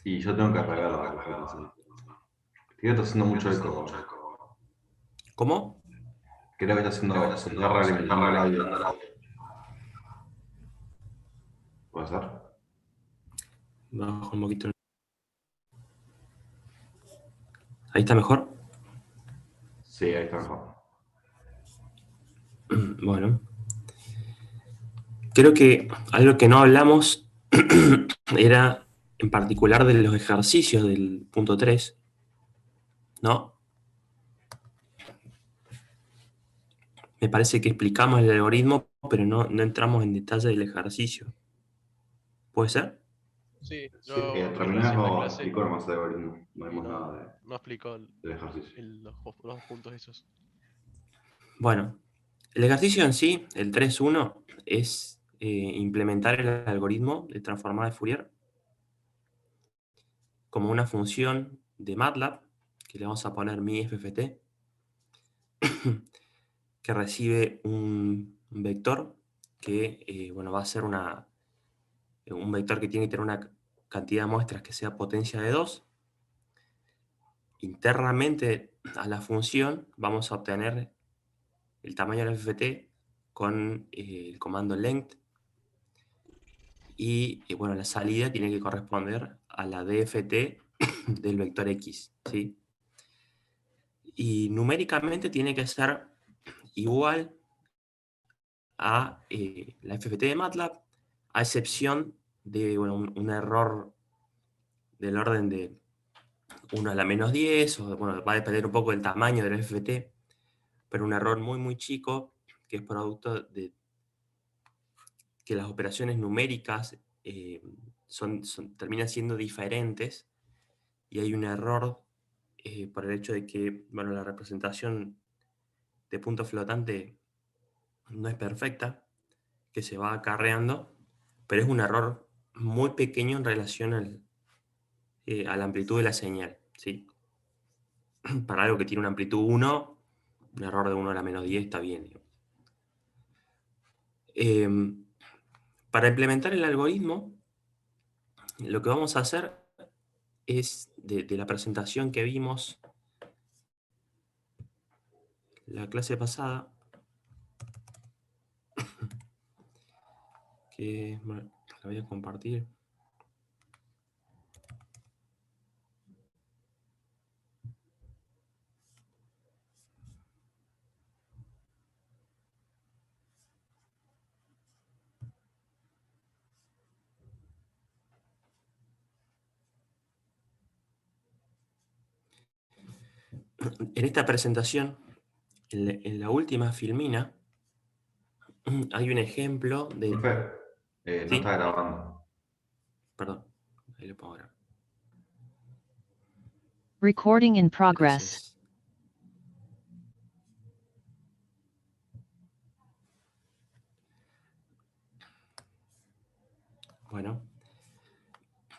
Y yo tengo que arreglarla, por favor, sí. Creo que está haciendo mucho eco. ¿Cómo? Creo que se está realimentando el audio. ¿Puede ser? Bajo un poquito. ¿Ahí está mejor? Sí, ahí está mejor. Bueno. Creo que algo que no hablamos era en particular de los ejercicios del punto 3, ¿no? Me parece que explicamos el algoritmo, pero no entramos en detalle del ejercicio. ¿Puede ser? Sí, Sí, yo vi recién la terminamos, clase explicó nomás el algoritmo. No y vimos nada no explicó del ejercicio. los puntos esos. Bueno, el ejercicio en sí, el 3.1, es implementar el algoritmo de transformada de Fourier como una función de MATLAB, que le vamos a poner MIFFT, que recibe un vector que bueno, va a ser un vector que tiene que tener una cantidad de muestras que sea potencia de 2. Internamente a la función vamos a obtener el tamaño del FFT con el comando length y bueno, la salida tiene que corresponder a la DFT del vector X, ¿sí? Y numéricamente tiene que ser igual a la FFT de MATLAB, a excepción de bueno, un error del orden de 1 a la menos 10, o bueno, va a depender un poco del tamaño del FFT, pero un error muy, muy chico, que es producto de que las operaciones numéricas terminan siendo diferentes, y hay un error por el hecho de que bueno, la representación de punto flotante no es perfecta, que se va acarreando, pero es un error muy pequeño en relación a la amplitud de la señal, ¿sí? Para algo que tiene una amplitud 1, un error de 1 a la menos 10 está bien, digamos. Para implementar el algoritmo, lo que vamos a hacer es, de la presentación que vimos la clase pasada, que bueno, la voy a compartir. En esta presentación, en la última filmina, hay un ejemplo de... Profe, no ¿Sí? está grabando. Perdón, ahí lo pongo ahora. Recording in progress. Gracias. Bueno,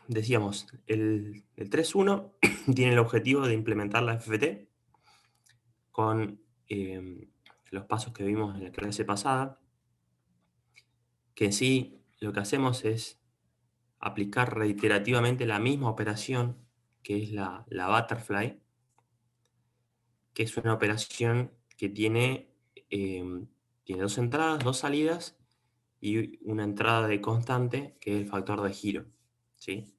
decíamos, el 3.1 tiene el objetivo de implementar la FFT con los pasos que vimos en la clase pasada, que en sí lo que hacemos es aplicar reiterativamente la misma operación, que es la butterfly, que es una operación que tiene 2 entradas, 2 salidas y una entrada de constante, que es el factor de giro, ¿sí?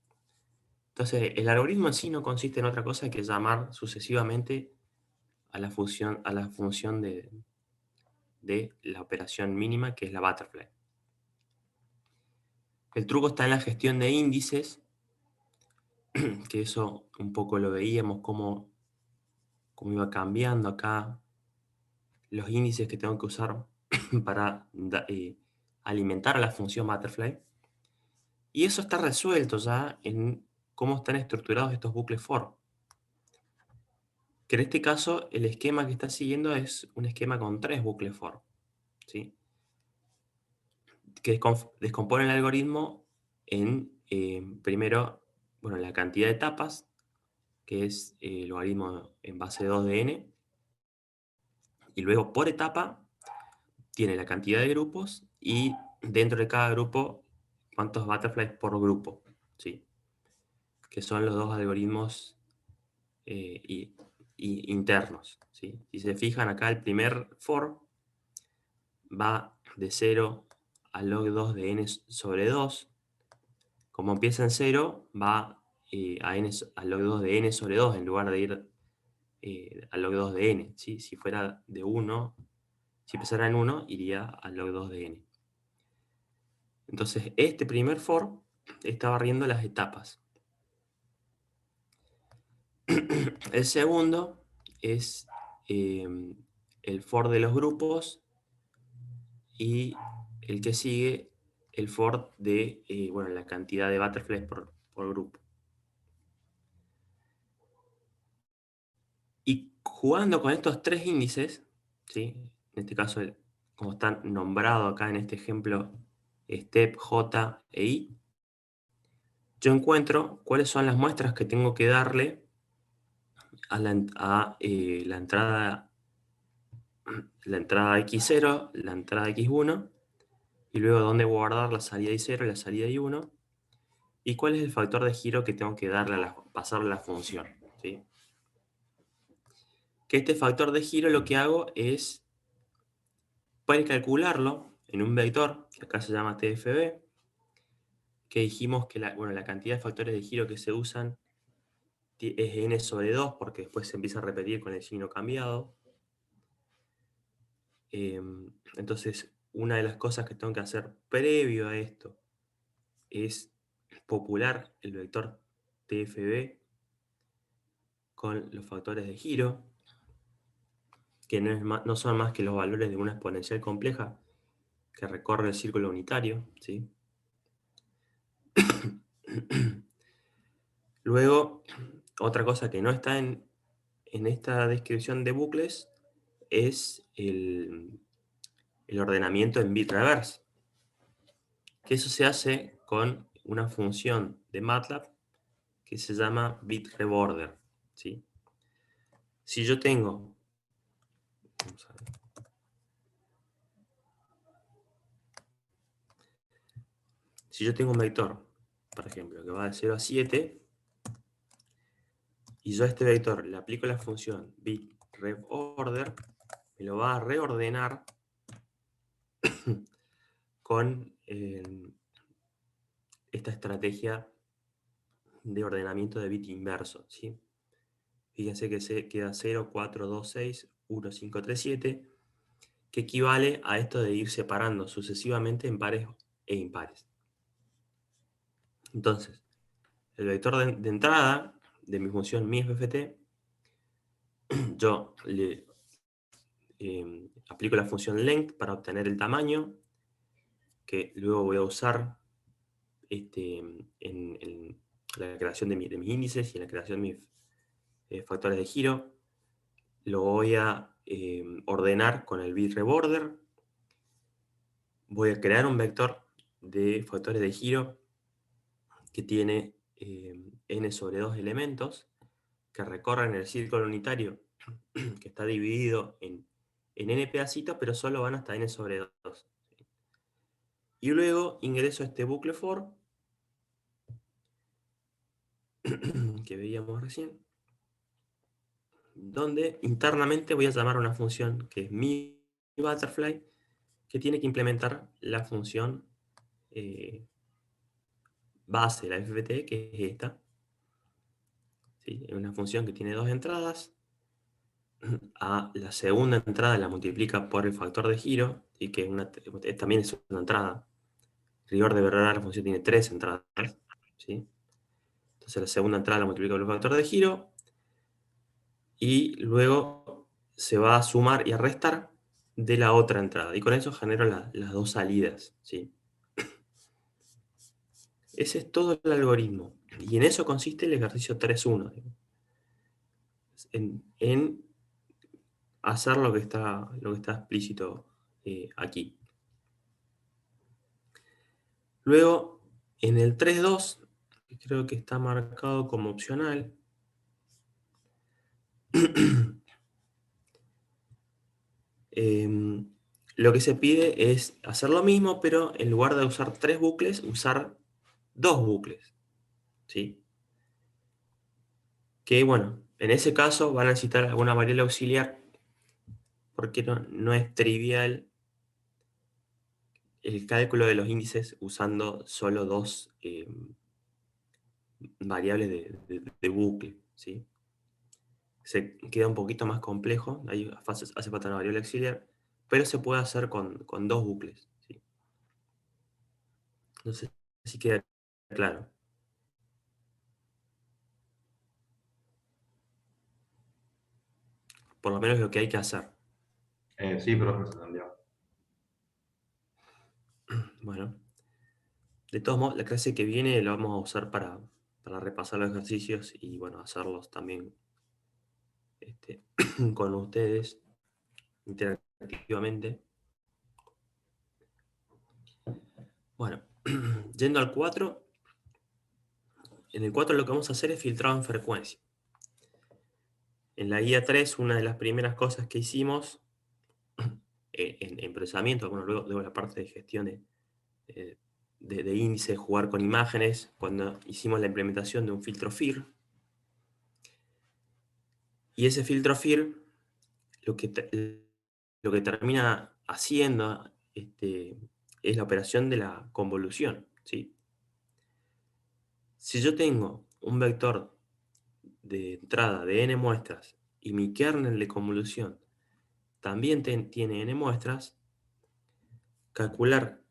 Entonces, el algoritmo en sí no consiste en otra cosa que llamar sucesivamente a la función de la operación mínima, que es la butterfly. El truco está en la gestión de índices, que eso un poco lo veíamos cómo iba cambiando acá los índices que tengo que usar para alimentar a la función butterfly. Y eso está resuelto ya en cómo están estructurados estos bucles for. Que en este caso el esquema que está siguiendo es un esquema con 3 bucles for, ¿sí? Que descompone el algoritmo en, primero, bueno, la cantidad de etapas, que es el logaritmo en base 2 de n, y luego por etapa tiene la cantidad de grupos y dentro de cada grupo cuántos butterflies por grupo, ¿sí? que son los dos algoritmos internos, ¿sí? Si se fijan acá, el primer for va de 0 a log 2 de n sobre 2. Como empieza en 0, va a log 2 de n sobre 2 en lugar de ir a log 2 de n, ¿sí? Si fuera de 1, si empezara en 1, iría a log 2 de n. Entonces, este primer for está barriendo las etapas. El segundo es el for de los grupos, y el que sigue, el for de bueno, la cantidad de butterflies por grupo. Y jugando con estos tres índices, ¿sí? En este caso, como están nombrados acá en este ejemplo, step, j e i, yo encuentro cuáles son las muestras que tengo que darle a la entrada x0, la entrada x1, y luego dónde guardar la salida y0 y la salida y1, y cuál es el factor de giro que tengo que darle pasarle a la función, ¿sí? Que este factor de giro lo que hago es, para calcularlo en un vector, que acá se llama TFB, que dijimos que la cantidad de factores de giro que se usan es n sobre 2, porque después se empieza a repetir con el signo cambiado. Entonces, una de las cosas que tengo que hacer previo a esto es popular el vector TFB con los factores de giro, que no son más que los valores de una exponencial compleja que recorre el círculo unitario, ¿sí? Luego, otra cosa que no está en esta descripción de bucles es el ordenamiento en bit reverse, que eso se hace con una función de MATLAB que se llama bit reborder, ¿sí? Si yo tengo, vamos a ver, si yo tengo un vector, por ejemplo, que va de 0 a 7, y yo a este vector le aplico la función bit reborder, me lo va a reordenar con esta estrategia de ordenamiento de bit inverso, ¿sí? Fíjense que se queda 0, 4, 2, 6, 1, 5, 3, 7, que equivale a esto de ir separando sucesivamente en pares e impares. Entonces, el vector de entrada de mi función miFFT, yo le aplico la función length para obtener el tamaño, que luego voy a usar en la creación de mis índices y en la creación de mis factores de giro. Lo voy a ordenar con el bit reborder. Voy a crear un vector de factores de giro que tiene n sobre 2 elementos que recorren el círculo unitario, que está dividido en n pedacitos, pero solo van hasta n sobre 2. Y luego ingreso a este bucle for que veíamos recién, donde internamente voy a llamar a una función que es mi butterfly, que tiene que implementar la función base de la FFT, que es esta. ¿Sí? Es una función que tiene dos entradas. A la segunda entrada la multiplica por el factor de giro, y que también es una entrada. Rigor de verdad, la función tiene tres entradas, ¿sí? Entonces la segunda entrada la multiplica por el factor de giro, y luego se va a sumar y a restar de la otra entrada, y con eso genero las dos salidas, ¿sí? Ese es todo el algoritmo, y en eso consiste el ejercicio 3.1, en hacer lo que está explícito aquí. Luego, en el 3.2, que creo que está marcado como opcional, lo que se pide es hacer lo mismo, pero en lugar de usar 3 bucles, usar 2 bucles, ¿sí? que bueno, en ese caso van a necesitar alguna variable auxiliar, porque no es trivial el cálculo de los índices usando solo dos variables de bucle, ¿sí? Se queda un poquito más complejo, ahí hace falta una variable auxiliar, pero se puede hacer con dos bucles, ¿sí? No sé si queda claro. Por lo menos lo que hay que hacer. Sí, profe, se entendió. Bueno, de todos modos, la clase que viene la vamos a usar para repasar los ejercicios y bueno, hacerlos también con ustedes interactivamente. Bueno, yendo al 4, en el 4 lo que vamos a hacer es filtrado en frecuencia. En la guía 3, una de las primeras cosas que hicimos en procesamiento, bueno, luego la parte de gestión de índice, jugar con imágenes, cuando hicimos la implementación de un filtro FIR. Y ese filtro FIR lo que termina haciendo es la operación de la convolución, ¿sí? Si yo tengo un vector de entrada de n muestras y mi kernel de convolución también tiene n muestras, calcular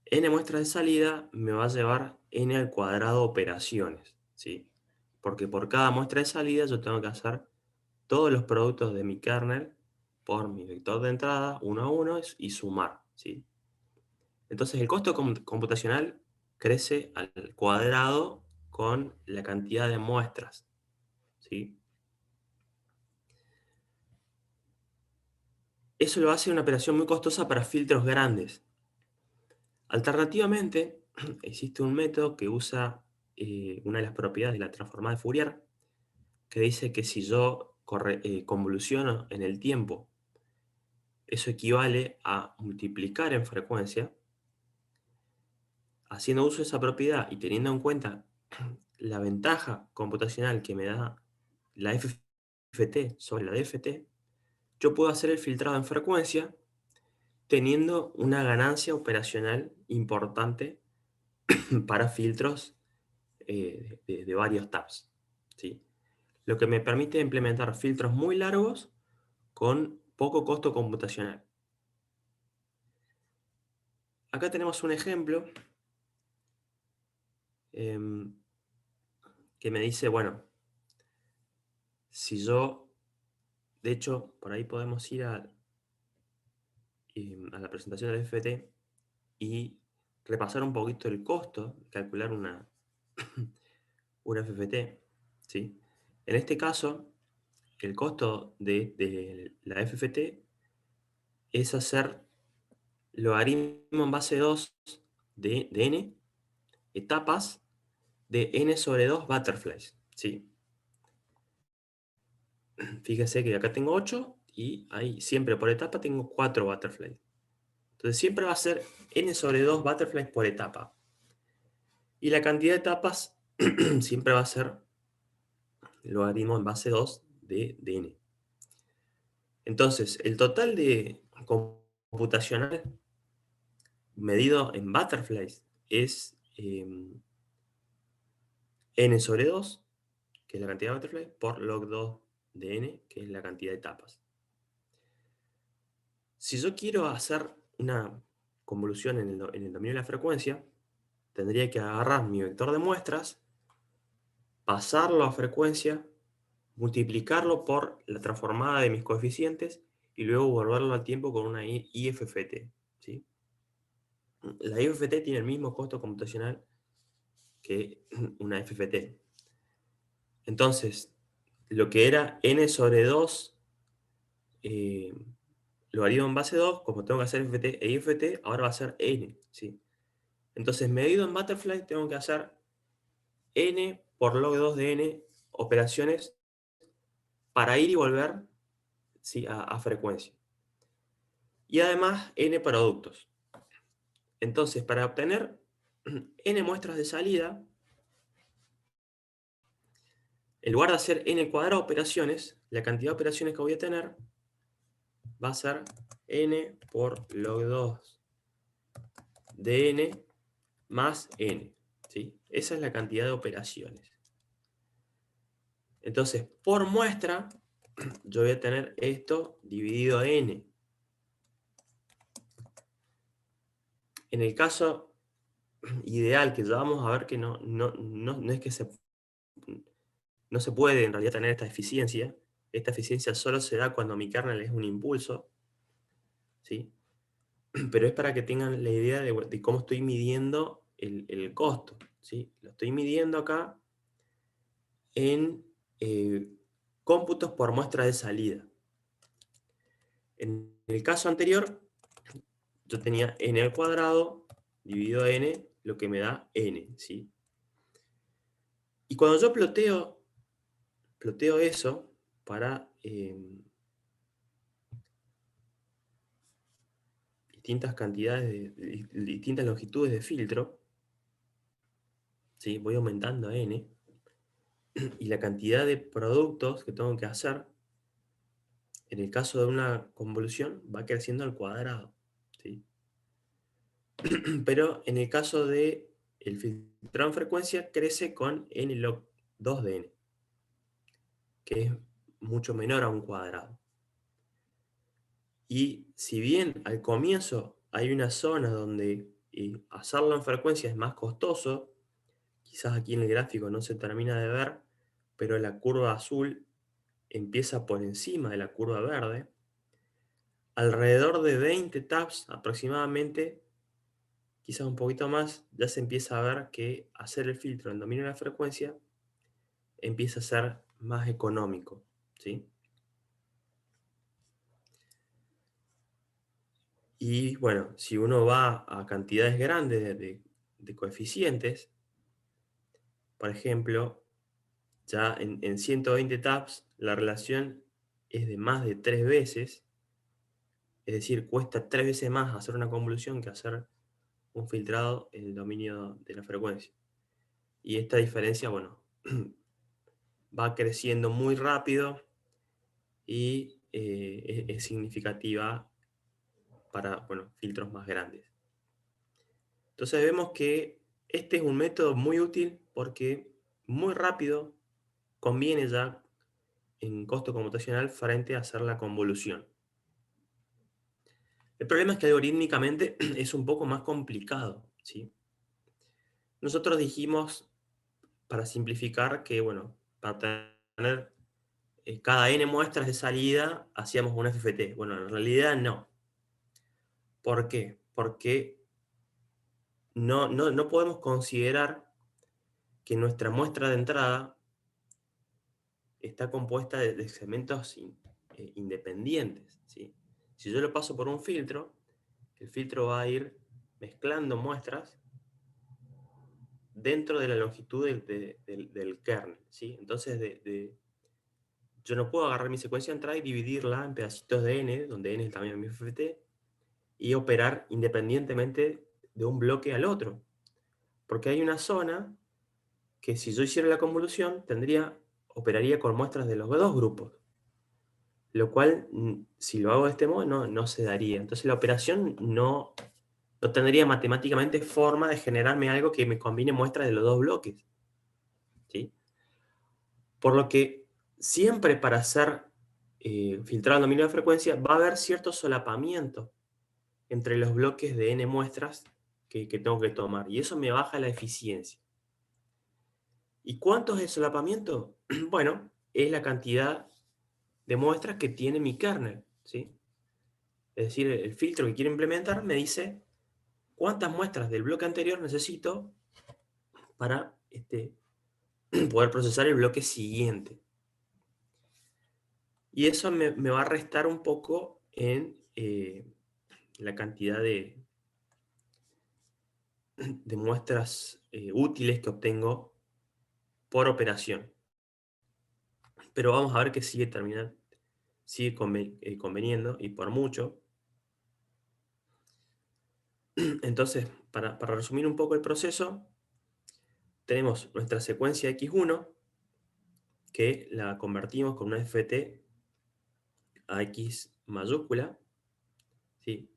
n muestras de salida me va a llevar n al cuadrado operaciones, ¿sí? Porque por cada muestra de salida yo tengo que hacer todos los productos de mi kernel por mi vector de entrada, uno a uno, y sumar, ¿sí? Entonces el costo computacional crece al cuadrado con la cantidad de muestras, ¿sí? Eso lo hace una operación muy costosa para filtros grandes. Alternativamente, existe un método que usa una de las propiedades de la transformada de Fourier, que dice que si yo convoluciono en el tiempo, eso equivale a multiplicar en frecuencia. Haciendo uso de esa propiedad y teniendo en cuenta la ventaja computacional que me da la FFT sobre la DFT, yo puedo hacer el filtrado en frecuencia teniendo una ganancia operacional importante para filtros de varios tabs, ¿sí? Lo que me permite implementar filtros muy largos con poco costo computacional. Acá tenemos un ejemplo que me dice, bueno, si yo, de hecho, por ahí podemos ir a la presentación del FFT y repasar un poquito el costo, calcular una FFT, ¿sí? En este caso, el costo de la FFT es hacer logaritmo en base 2 de n etapas de n sobre 2 butterflies, ¿sí? Fíjese que acá tengo 8 y ahí siempre por etapa tengo 4 butterflies. Entonces siempre va a ser n sobre 2 butterflies por etapa. Y la cantidad de etapas siempre va a ser logaritmo en base 2 de n. Entonces, el total de computacional medido en butterflies es n sobre 2, que es la cantidad de butterflies, por log 2 de n, que es la cantidad de etapas. Si yo quiero hacer una convolución en el dominio de la frecuencia, tendría que agarrar mi vector de muestras, pasarlo a frecuencia, multiplicarlo por la transformada de mis coeficientes y luego volverlo al tiempo con una IFFT, ¿sí? La IFFT tiene el mismo costo computacional que una FFT. Entonces, lo que era n sobre 2 logaritmo en base 2, como tengo que hacer FFT e IFFT, ahora va a ser n, ¿sí? Entonces, medido en butterfly, tengo que hacer n por log 2 de n operaciones para ir y volver, ¿sí?, a frecuencia. Y además, n productos. Entonces, para obtener n muestras de salida, en lugar de hacer n al cuadrado operaciones, la cantidad de operaciones que voy a tener va a ser n por log 2 de n más n. ¿Sí? Esa es la cantidad de operaciones. Entonces, por muestra, yo voy a tener esto dividido n. En el caso ideal, que ya vamos a ver que no es que no se puede en realidad tener esta eficiencia. Esta eficiencia solo se da cuando mi kernel es un impulso, ¿sí? Pero es para que tengan la idea de cómo estoy midiendo el costo, ¿sí? Lo estoy midiendo acá en cómputos por muestra de salida. En el caso anterior, yo tenía n al cuadrado dividido n, lo que me da n, ¿sí? Y cuando yo ploteo eso para distintas cantidades, distintas longitudes de filtro, ¿sí? Voy aumentando a n, y la cantidad de productos que tengo que hacer, en el caso de una convolución, va creciendo al cuadrado, ¿sí? Pero en el caso de el filtrado en frecuencia, crece con n log 2 de n, que es mucho menor a un cuadrado. Y si bien al comienzo hay una zona donde hacerlo en frecuencia es más costoso, quizás aquí en el gráfico no se termina de ver, pero la curva azul empieza por encima de la curva verde. Alrededor de 20 taps aproximadamente, quizás un poquito más, ya se empieza a ver que hacer el filtro en dominio de la frecuencia empieza a ser más económico, ¿sí? Y bueno, si uno va a cantidades grandes de coeficientes, por ejemplo, ya en 120 taps la relación es de más de 3 veces, es decir, cuesta 3 veces más hacer una convolución que hacer un filtrado en el dominio de la frecuencia. Y esta diferencia, bueno, va creciendo muy rápido y es significativa para, bueno, filtros más grandes. Entonces vemos que este es un método muy útil porque muy rápido conviene ya en costo computacional frente a hacer la convolución. El problema es que algorítmicamente es un poco más complicado, ¿sí? Nosotros dijimos, para simplificar, que bueno, para tener cada n muestras de salida hacíamos un FFT. Bueno, en realidad no. ¿Por qué? Porque no podemos considerar que nuestra muestra de entrada está compuesta de segmentos independientes, ¿sí? Si yo lo paso por un filtro, el filtro va a ir mezclando muestras dentro de la longitud del kernel, ¿sí? Entonces, yo no puedo agarrar mi secuencia de entrada y dividirla en pedacitos de n, donde n es el tamaño de mi FFT, y operar independientemente de un bloque al otro. Porque hay una zona que si yo hiciera la convolución, operaría con muestras de los dos grupos. Lo cual, si lo hago de este modo, no se daría. Entonces la operación no tendría matemáticamente forma de generarme algo que me combine muestras de los dos bloques, ¿sí? Por lo que siempre para hacer filtrado al dominio de frecuencia va a haber cierto solapamiento entre los bloques de n muestras que tengo que tomar. Y eso me baja la eficiencia. ¿Y cuánto es el solapamiento? Bueno, es la cantidad de muestras que tiene mi kernel, ¿sí? Es decir, el filtro que quiero implementar me dice cuántas muestras del bloque anterior necesito para poder procesar el bloque siguiente. Y eso me va a restar un poco en la cantidad de muestras útiles que obtengo por operación. Pero vamos a ver que sigue conveniendo, y por mucho. Entonces, para resumir un poco el proceso, tenemos nuestra secuencia X1, que la convertimos con una FT a X mayúscula, ¿sí?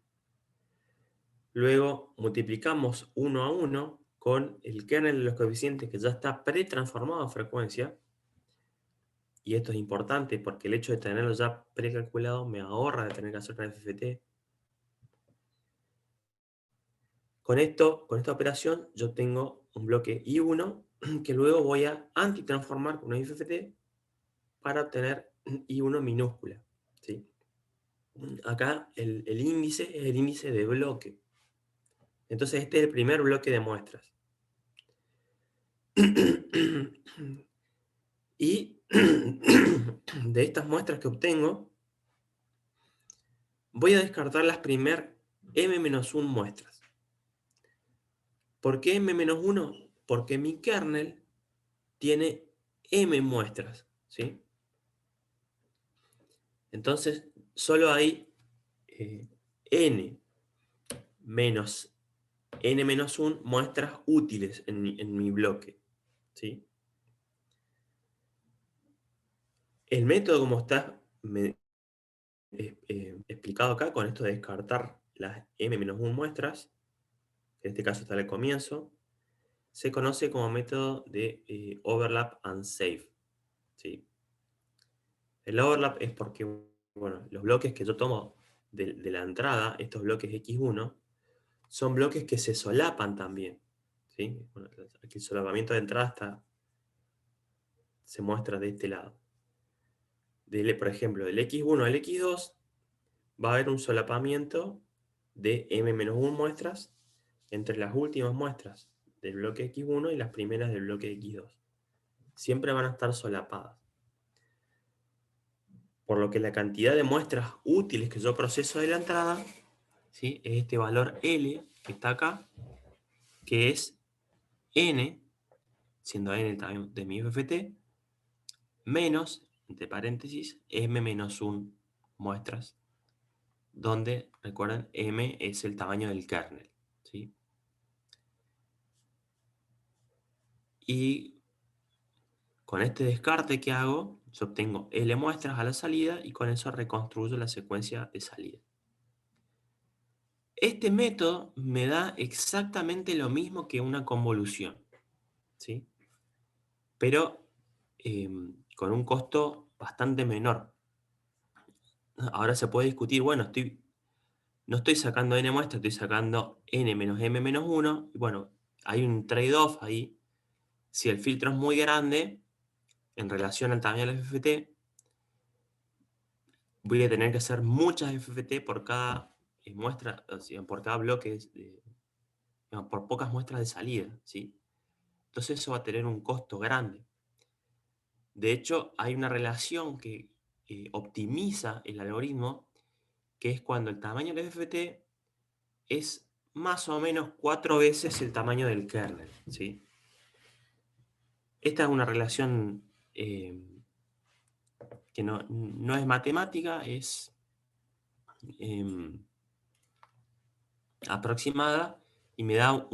Luego multiplicamos 1 a 1 con el kernel de los coeficientes que ya está pretransformado a frecuencia. Y esto es importante porque el hecho de tenerlo ya precalculado me ahorra de tener que hacer una FFT. Con esta operación yo tengo un bloque I1 que luego voy a antitransformar con una FFT para obtener I1 minúscula, ¿sí? Acá el índice es el índice de bloque. Entonces este es el primer bloque de muestras. Y de estas muestras que obtengo, voy a descartar las primeras m-1 muestras. ¿Por qué m-1? Porque mi kernel tiene m muestras, ¿sí? Entonces, solo hay n menos n-1 muestras útiles en mi bloque, ¿sí? El método como está explicado acá, con esto de descartar las m-1 muestras, en este caso está al comienzo, se conoce como método de overlap and save, ¿sí? El overlap es porque, bueno, los bloques que yo tomo de la entrada, estos bloques X1, son bloques que se solapan también, ¿sí? Bueno, aquí el solapamiento de entrada se muestra de este lado. Por ejemplo, del X1 al X2 va a haber un solapamiento de m-1 muestras entre las últimas muestras del bloque X1 y las primeras del bloque X2. Siempre van a estar solapadas. Por lo que la cantidad de muestras útiles que yo proceso de la entrada, ¿sí?, es este valor L que está acá, que es N, siendo N el tamaño de mi FFT, menos, entre paréntesis, M-1 muestras, donde, recuerden, M es el tamaño del kernel, ¿sí? Y con este descarte que hago, yo obtengo L muestras a la salida y con eso reconstruyo la secuencia de salida. Este método me da exactamente lo mismo que una convolución, ¿sí? Pero con un costo bastante menor. Ahora se puede discutir, bueno, no estoy sacando n muestras, estoy sacando n menos m-1, y bueno, hay un trade-off ahí. Si el filtro es muy grande, en relación al tamaño del FFT, voy a tener que hacer muchas FFT por cada muestra, o sea, por cada bloque, digamos, por pocas muestras de salida, ¿sí? Entonces eso va a tener un costo grande. De hecho, hay una relación que optimiza el algoritmo, que es cuando el tamaño del FFT es más o menos 4 veces el tamaño del kernel, ¿sí? Esta es una relación que no es matemática, es aproximada y me da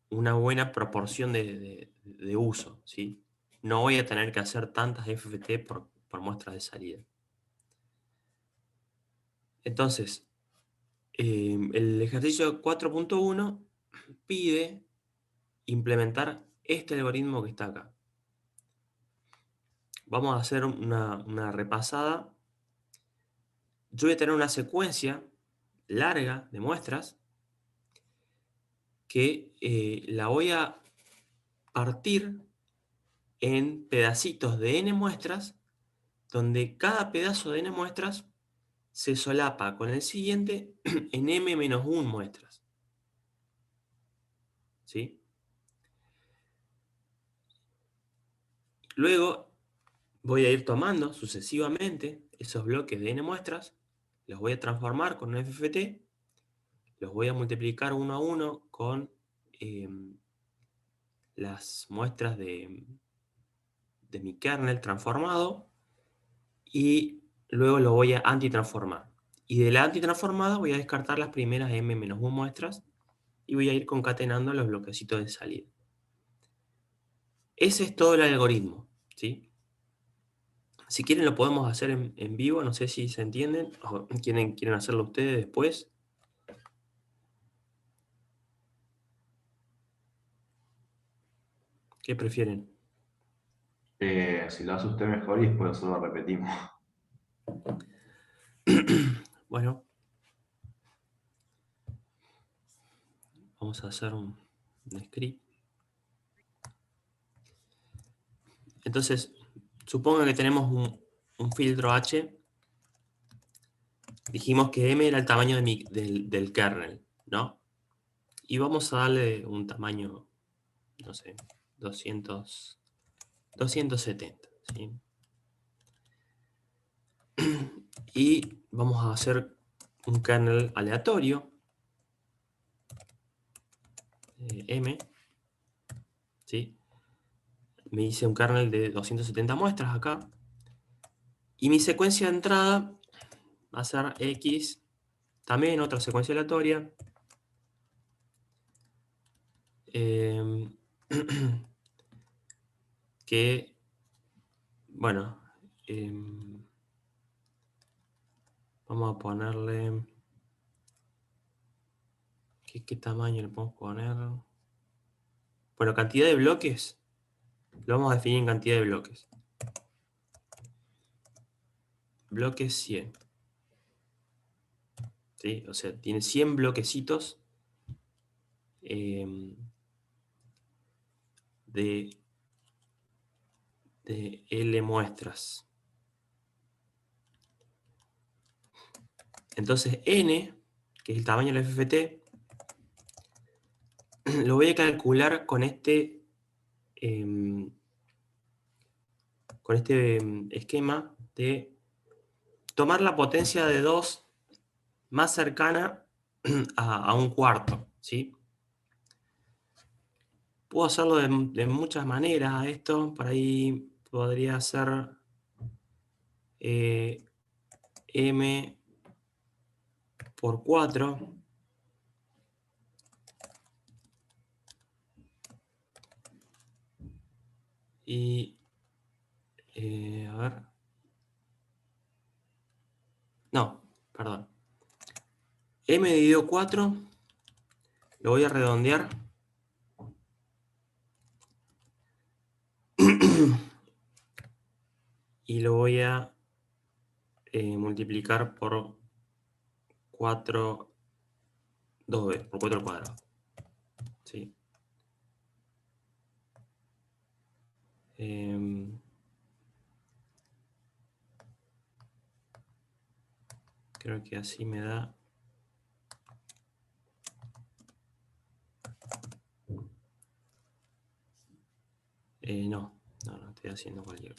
una buena proporción de uso, ¿sí? No voy a tener que hacer tantas FFT por muestras de salida. Entonces, el ejercicio 4.1 pide implementar este algoritmo que está acá. Vamos a hacer una repasada. Yo voy a tener una secuencia larga de muestras que la voy a partir en pedacitos de n muestras, donde cada pedazo de n muestras se solapa con el siguiente en m-1 muestras, ¿sí? Luego voy a ir tomando sucesivamente esos bloques de n muestras, los voy a transformar con un FFT, los voy a multiplicar uno a uno con las muestras de mi kernel transformado, y luego lo voy a antitransformar. Y de la antitransformada voy a descartar las primeras m-1 muestras y voy a ir concatenando los bloquecitos de salida. ese es todo el algoritmo, ¿sí? Si quieren lo podemos hacer en vivo, no sé si se entienden, o quieren hacerlo ustedes después. ¿Qué prefieren? Si lo hace usted mejor y después nosotros lo repetimos. Bueno, vamos a hacer un script. Entonces, supongo que tenemos un filtro H. Dijimos que M era el tamaño del kernel, ¿no? Y vamos a darle un tamaño, no sé, 270, ¿sí? Y vamos a hacer un kernel aleatorio, M, ¿sí? Me hice un kernel de 270 muestras acá. Y mi secuencia de entrada va a ser X, también otra secuencia aleatoria. Que, bueno, vamos a ponerle... ¿Qué tamaño le podemos poner? Bueno, cantidad de bloques. Lo vamos a definir en cantidad de bloques. Bloques 100. ¿Sí? O sea, tiene 100 bloquecitos de L muestras. Entonces N, que es el tamaño del FFT, lo voy a calcular con este esquema de tomar la potencia de 2 más cercana a un cuarto, ¿sí? Puedo hacerlo de muchas maneras esto. Por ahí podría ser M por 4. Y, a ver. No, perdón. M dividido 4, lo voy a redondear. Y lo voy a multiplicar por 4, 2 veces, por 4 al cuadrado. ¿Sí? Creo que así me da... no, estoy haciendo cualquier.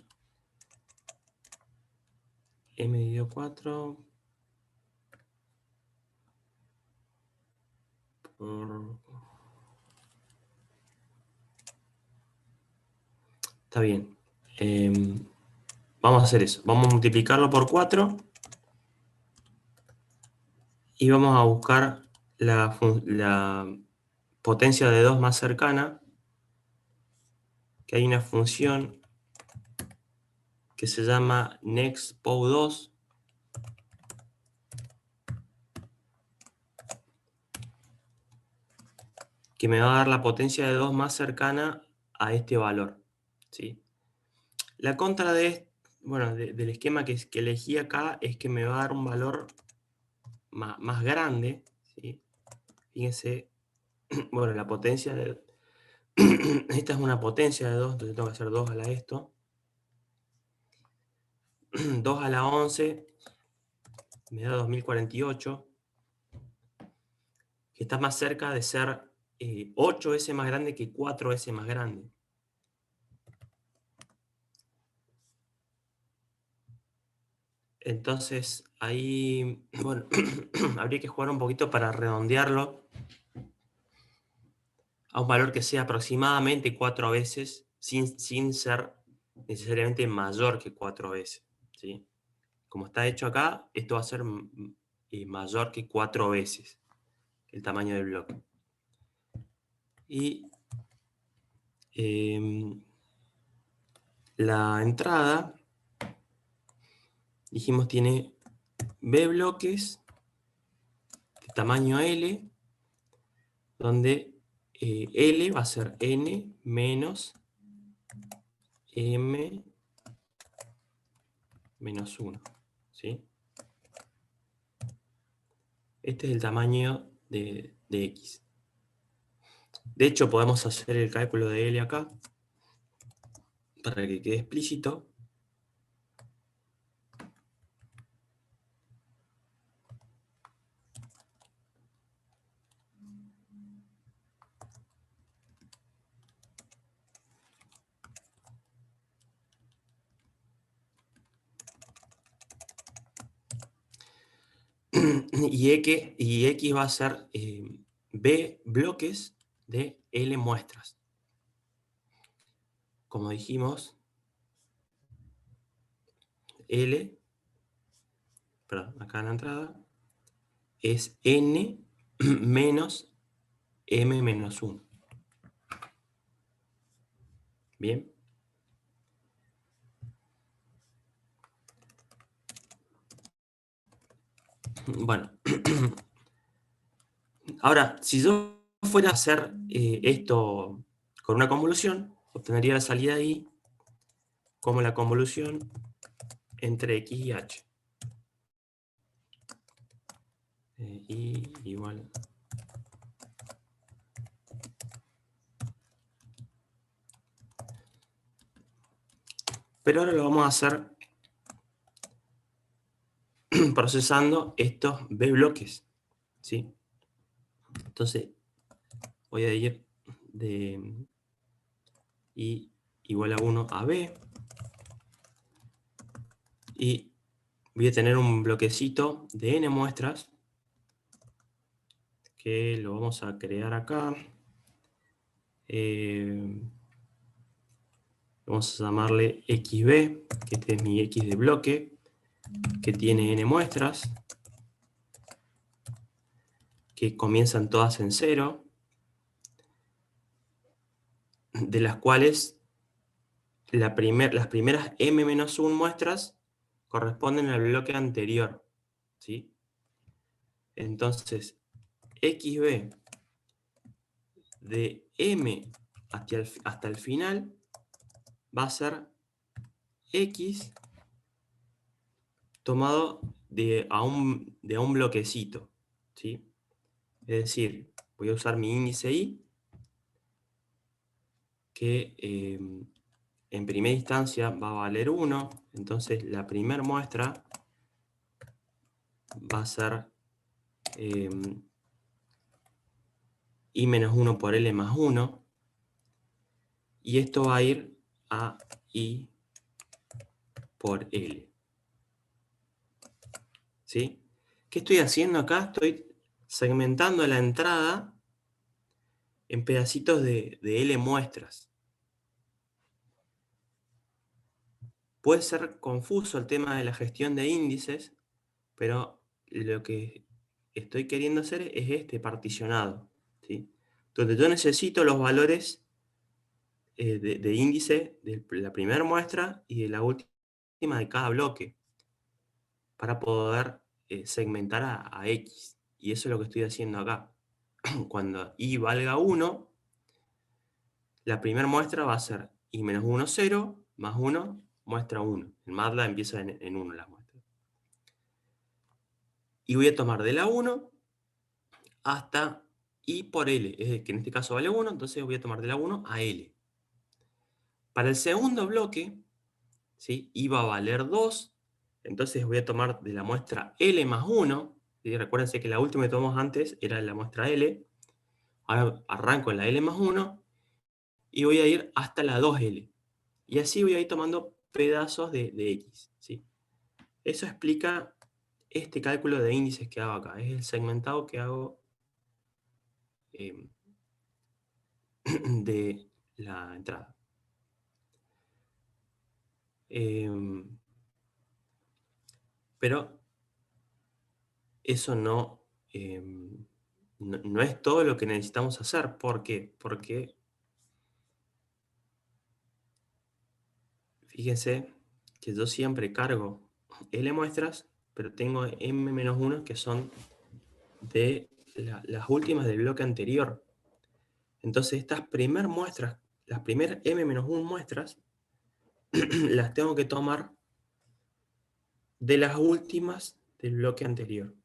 M dividido 4 por... Está bien. Vamos a hacer eso. Vamos a multiplicarlo por 4 y vamos a buscar la potencia de 2 más cercana, que hay una función que se llama nextPow2, que me va a dar la potencia de 2 más cercana a este valor, ¿sí? La contra del esquema que elegí acá es que me va a dar un valor más grande, ¿sí? Fíjense, bueno, la potencia de... Esta es una potencia de 2, entonces tengo que hacer 2 a la esto. 2 a la 11 me da 2048, que está más cerca de ser 8 veces más grande que 4 veces más grande. Entonces, ahí, bueno, habría que jugar un poquito para redondearlo a un valor que sea aproximadamente 4 veces, sin ser necesariamente mayor que 4 veces, ¿sí? Como está hecho acá, esto va a ser mayor que 4 veces el tamaño del bloque. Y la entrada, dijimos, tiene B bloques de tamaño L, donde L va a ser N menos M menos 1. ¿Sí? Este es el tamaño de X. De hecho, podemos hacer el cálculo de L acá, para que quede explícito. Y X va a ser B bloques de L muestras. Como dijimos, L, perdón, acá en la entrada, es N menos M menos 1. ¿Bien? Bueno, ahora, si yo fuera a hacer esto con una convolución, obtendría la salida I como la convolución entre X y H. I igual. Pero ahora lo vamos a hacer procesando estos B bloques. ¿Sí? Entonces, voy a ir de I igual a 1 a B. Y voy a tener un bloquecito de N muestras, que lo vamos a crear acá. Vamos a llamarle XB, que este es mi X de bloque, que tiene N muestras, que comienzan todas en 0, de las cuales las primeras M-1 muestras corresponden al bloque anterior. ¿Sí? Entonces, XB de M hasta el final va a ser X tomado de a un bloquecito. ¿Sí? Es decir, voy a usar mi índice I, que en primera instancia va a valer 1. Entonces la primera muestra va a ser I menos 1 por L más 1. Y esto va a ir a I por L. ¿Sí? ¿Qué estoy haciendo acá? Estoy segmentando la entrada en pedacitos de L muestras. Puede ser confuso el tema de la gestión de índices, pero lo que estoy queriendo hacer es este particionado. ¿Sí? Donde yo necesito los valores de índice de la primera muestra y de la última de cada bloque, para poder segmentar a X. Y eso es lo que estoy haciendo acá. Cuando I valga 1, la primera muestra va a ser I menos 1, 0, más 1, muestra 1. En MATLAB empieza en 1 las muestras. Y voy a tomar de la 1 hasta I por L, es decir, que en este caso vale 1, entonces voy a tomar de la 1 a L. Para el segundo bloque, ¿sí? I va a valer 2, entonces voy a tomar de la muestra L más 1, ¿sí? Recuérdense que la última que tomamos antes era la muestra L, ahora arranco en la L más 1, y voy a ir hasta la 2L. Y así voy a ir tomando pedazos de X. ¿Sí? Eso explica este cálculo de índices que hago acá. Es el segmentado que hago de la entrada. Pero eso no es todo lo que necesitamos hacer. ¿Por qué? Porque fíjense que yo siempre cargo L muestras, pero tengo M-1 que son de las últimas del bloque anterior. Entonces estas primeras muestras, las primeras M-1 muestras, las tengo que tomar de las últimas del bloque anterior.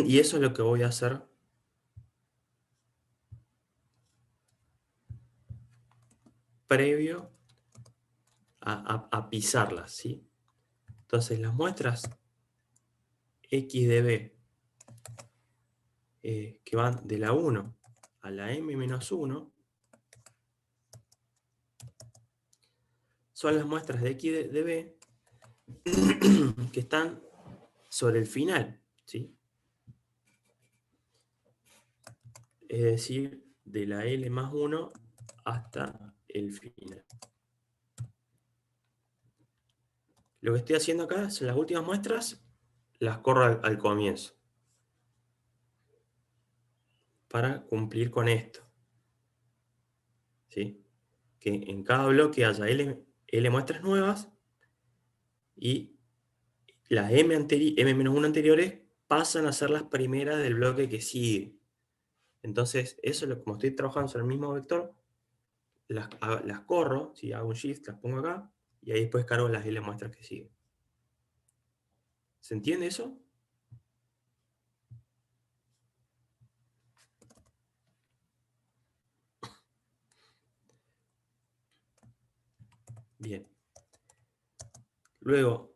Y eso es lo que voy a hacer previo a pisarlas, ¿sí? Entonces las muestras X de B que van de la 1 a la M-1 son las muestras de X de B que están sobre el final, ¿sí? Es decir, de la L más 1 hasta el final. Lo que estoy haciendo acá son las últimas muestras, las corro al comienzo, para cumplir con esto, ¿sí? Que en cada bloque haya L muestras nuevas y las M-1 anteriores pasan a ser las primeras del bloque que sigue. Entonces, eso es como estoy trabajando sobre el mismo vector, las corro, si hago un shift, las pongo acá, y ahí después cargo las L muestras que siguen. ¿Se entiende eso? Bien. Luego,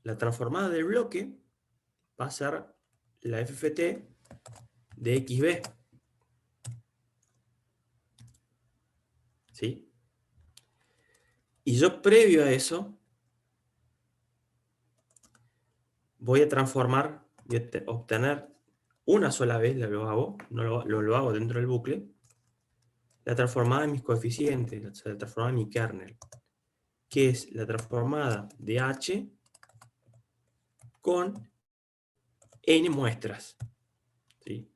la transformada del bloque va a ser la FFT de XB. ¿Sí? Y yo previo a eso voy a transformar, voy a obtener una sola vez, lo hago, no lo hago dentro del bucle, la transformada de mis coeficientes, la transformada de mi kernel, que es la transformada de H con n muestras. ¿Sí?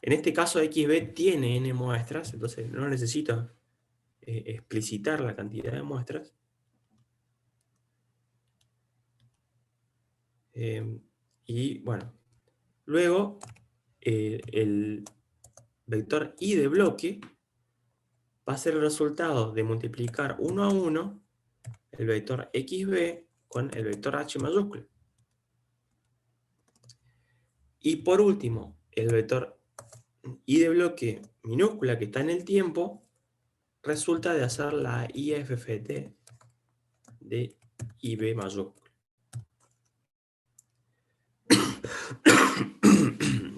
En este caso XB tiene n muestras, entonces no necesito explicitar la cantidad de muestras. Y bueno, luego el vector I de bloque va a ser el resultado de multiplicar 1 a 1 el vector XB con el vector H mayúscula. Y por último, el vector I de bloque minúscula que está en el tiempo resulta de hacer la IFFT de IB mayúscula.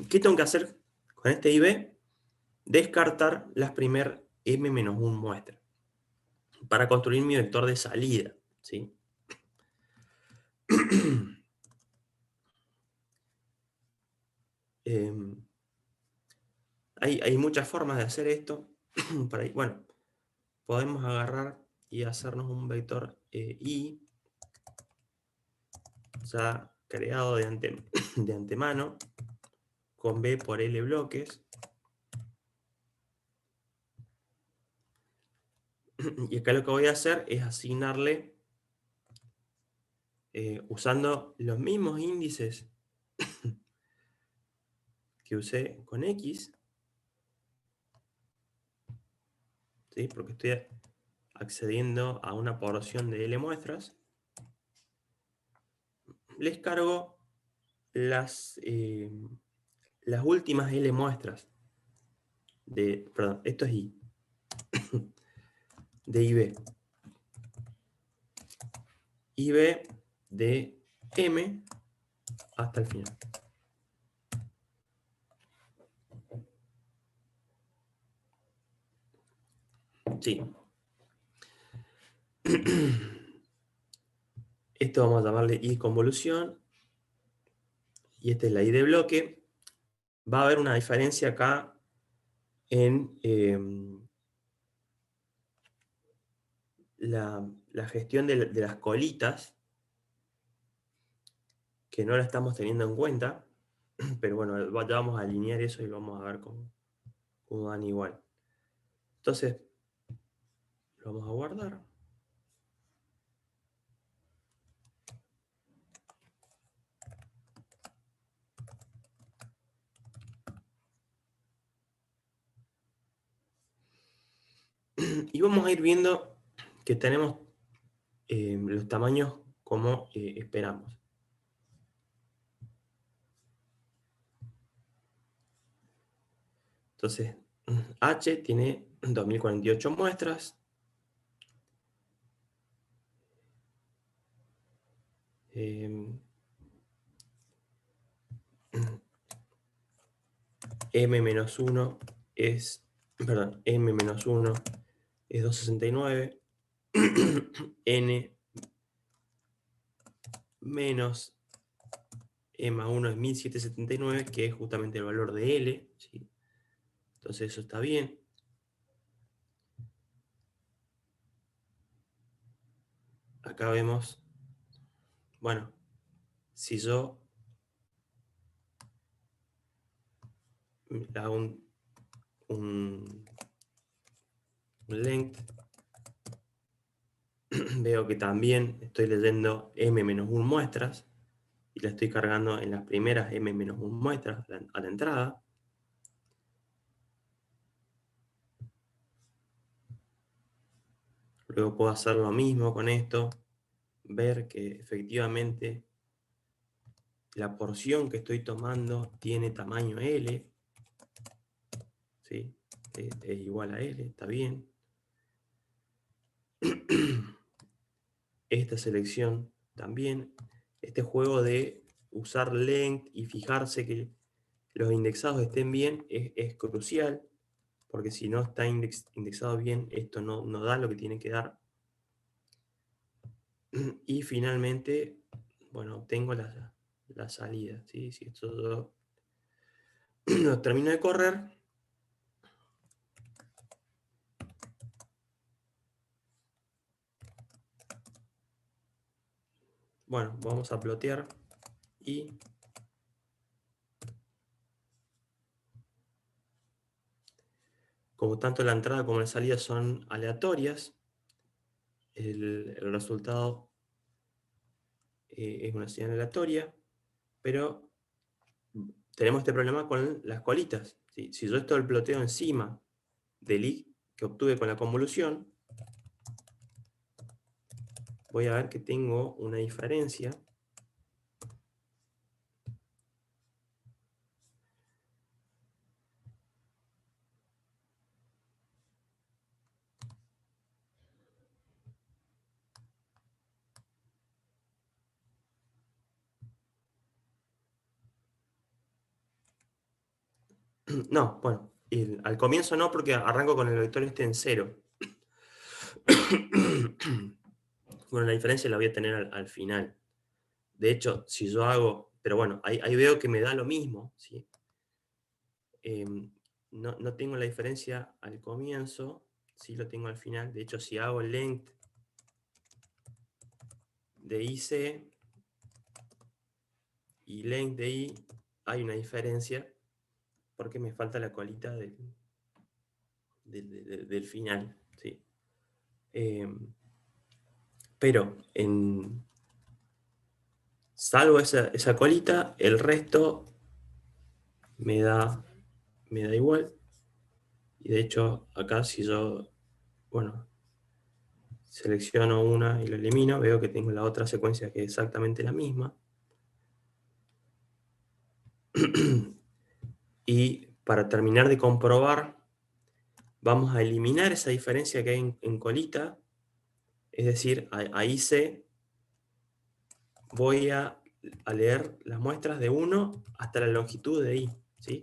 ¿Qué tengo que hacer con este IB? Descartar las primeras M-1 muestras para construir mi vector de salida, ¿sí? Hay muchas formas de hacer esto. Bueno, podemos agarrar y hacernos un vector I ya creado de antemano con B por L bloques. Y acá lo que voy a hacer es asignarle, usando los mismos índices que usé con X, ¿sí? Porque estoy accediendo a una porción de L muestras, les cargo las últimas L muestras perdón, esto es I, de IB. IB de M hasta el final. Sí. Esto vamos a llamarle I convolución. Y esta es la I de bloque. Va a haber una diferencia acá en la gestión de las colitas, que no la estamos teniendo en cuenta, pero bueno, ya vamos a alinear eso y vamos a ver cómo van igual. Entonces, lo vamos a guardar. Y vamos a ir viendo que tenemos los tamaños como esperamos. Entonces, H tiene 2048 muestras. M-1 es, perdón, M-1 es 269. N menos M1 es 1779, que es justamente el valor de L, ¿sí? Entonces eso está bien. Acá vemos, bueno, si yo hago un length, veo que también estoy leyendo M-1 muestras, y la estoy cargando en las primeras M-1 muestras a la entrada. Luego puedo hacer lo mismo con esto, ver que efectivamente la porción que estoy tomando tiene tamaño L, ¿sí? Es igual a L, está bien. Esta selección también. Este juego de usar length y fijarse que los indexados estén bien es crucial, porque si no está indexado bien, esto no da lo que tiene que dar. Y finalmente, bueno, obtengo la salida, ¿sí? Si esto lo termino de correr, bueno, vamos a plotear y como tanto la entrada como la salida son aleatorias, el resultado es una señal aleatoria, pero tenemos este problema con las colitas, ¿sí? Si yo esto lo ploteo encima del I que obtuve con la convolución, voy a ver que tengo una diferencia. No, bueno, al comienzo no, porque arranco con el vector este en 0. Bueno, la diferencia la voy a tener al final. De hecho, si yo hago, pero bueno, ahí veo que me da lo mismo, ¿sí? No tengo la diferencia al comienzo, sí lo tengo al final. De hecho, si hago length de IC y length de I, hay una diferencia, porque me falta la colita del final, ¿sí? Pero salvo esa colita, el resto me da igual. Y de hecho, acá si yo, bueno, selecciono una y lo elimino, veo que tengo la otra secuencia que es exactamente la misma. Y para terminar de comprobar, vamos a eliminar esa diferencia que hay en colita. Es decir, ahí voy a leer las muestras de 1 hasta la longitud de I, ¿sí?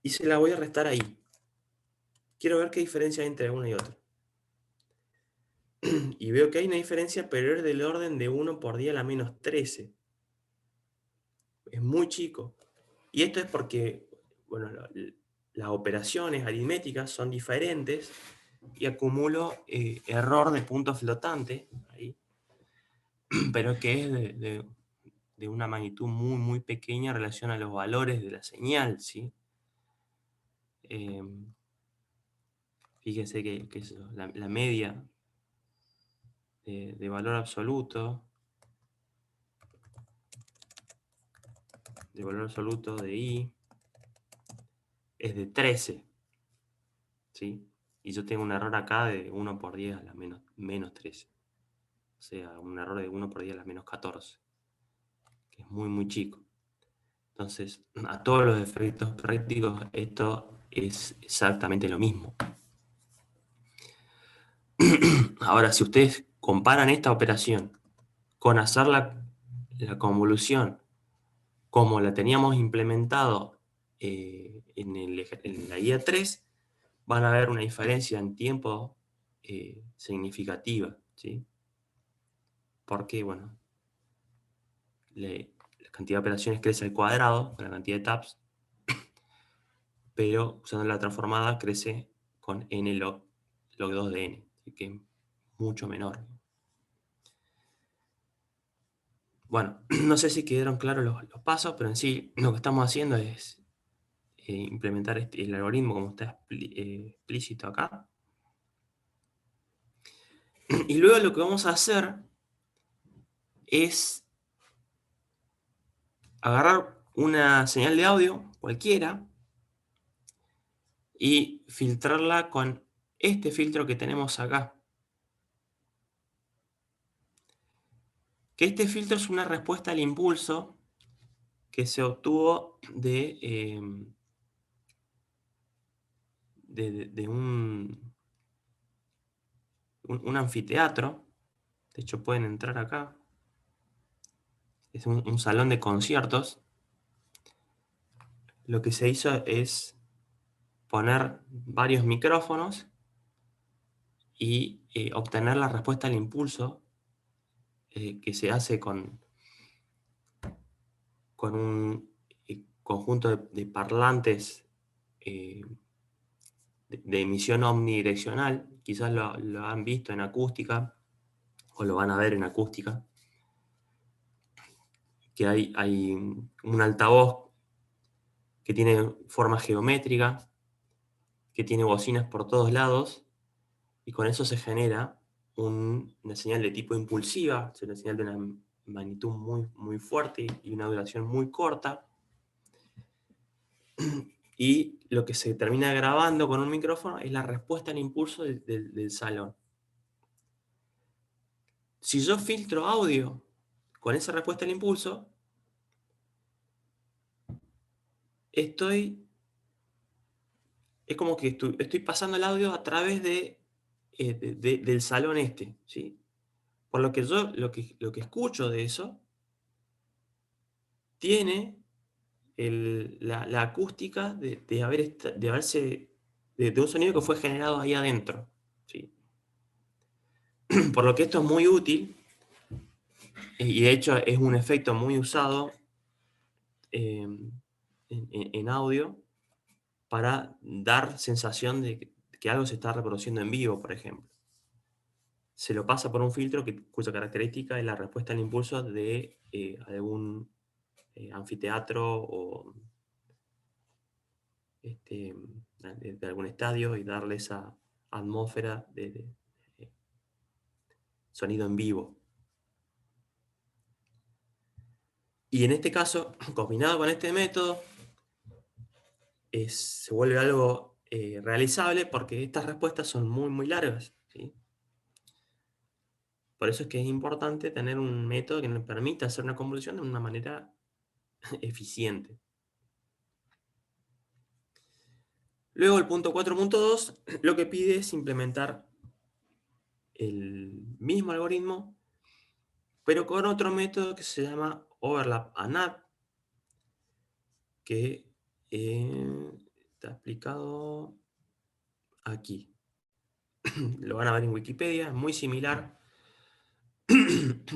Y se la voy a restar ahí. Quiero ver qué diferencia hay entre una y otra. Y veo que hay una diferencia, pero es del orden de 1 por 10 a la menos 13. Es muy chico. Y esto es porque, bueno, las operaciones aritméticas son diferentes y acumulo error de punto flotante, ahí, pero que es de una magnitud muy, muy pequeña en relación a los valores de la señal, ¿sí? fíjense que es la media de valor absoluto, de I, es de 13, ¿sí? Y yo tengo un error acá de 1 por 10 a la menos 13. O sea, un error de 1 por 10 a la menos 14, que es muy, muy chico. Entonces, a todos los efectos prácticos, esto es exactamente lo mismo. Ahora, si ustedes comparan esta operación con hacer la convolución como la teníamos implementado en la guía 3, van a ver una diferencia en tiempo significativa, ¿sí? Porque, bueno, la cantidad de operaciones crece al cuadrado con la cantidad de taps, pero usando la transformada crece con n log 2 de n, así que es mucho menor. Bueno, no sé si quedaron claros los pasos, pero en sí lo que estamos haciendo es implementar el algoritmo como está explícito acá. Y luego lo que vamos a hacer es agarrar una señal de audio cualquiera y filtrarla con este filtro que tenemos acá. Que este filtro es una respuesta al impulso que se obtuvo de un anfiteatro. De hecho, pueden entrar acá. Es un salón de conciertos. Lo que se hizo es poner varios micrófonos y obtener la respuesta al impulso que se hace con un conjunto de parlantes de emisión omnidireccional. Quizás lo han visto en acústica o lo van a ver en acústica, que hay un altavoz que tiene forma geométrica, que tiene bocinas por todos lados, y con eso se genera una señal de tipo impulsiva, es una señal de una magnitud muy, muy fuerte y una duración muy corta, y lo que se termina grabando con un micrófono es la respuesta al impulso del salón. Si yo filtro audio con esa respuesta al impulso, es como que estoy pasando el audio a través del salón este, ¿sí? Por lo que yo lo que escucho de eso tiene la acústica de un sonido que fue generado ahí adentro, ¿sí? Por lo que esto es muy útil, y de hecho es un efecto muy usado en audio para dar sensación de que algo se está reproduciendo en vivo, por ejemplo. Se lo pasa por un filtro cuya característica es la respuesta al impulso de algún anfiteatro o de algún estadio, y darle esa atmósfera de sonido en vivo. Y en este caso, combinado con este método, se vuelve algo realizable, porque estas respuestas son muy, muy largas, ¿sí? Por eso es que es importante tener un método que nos permita hacer una convolución de una manera eficiente. Luego el punto 4.2 lo que pide es implementar el mismo algoritmo, pero con otro método que se llama Overlap and Add, que está explicado aquí. Lo van a ver en Wikipedia, es muy similar,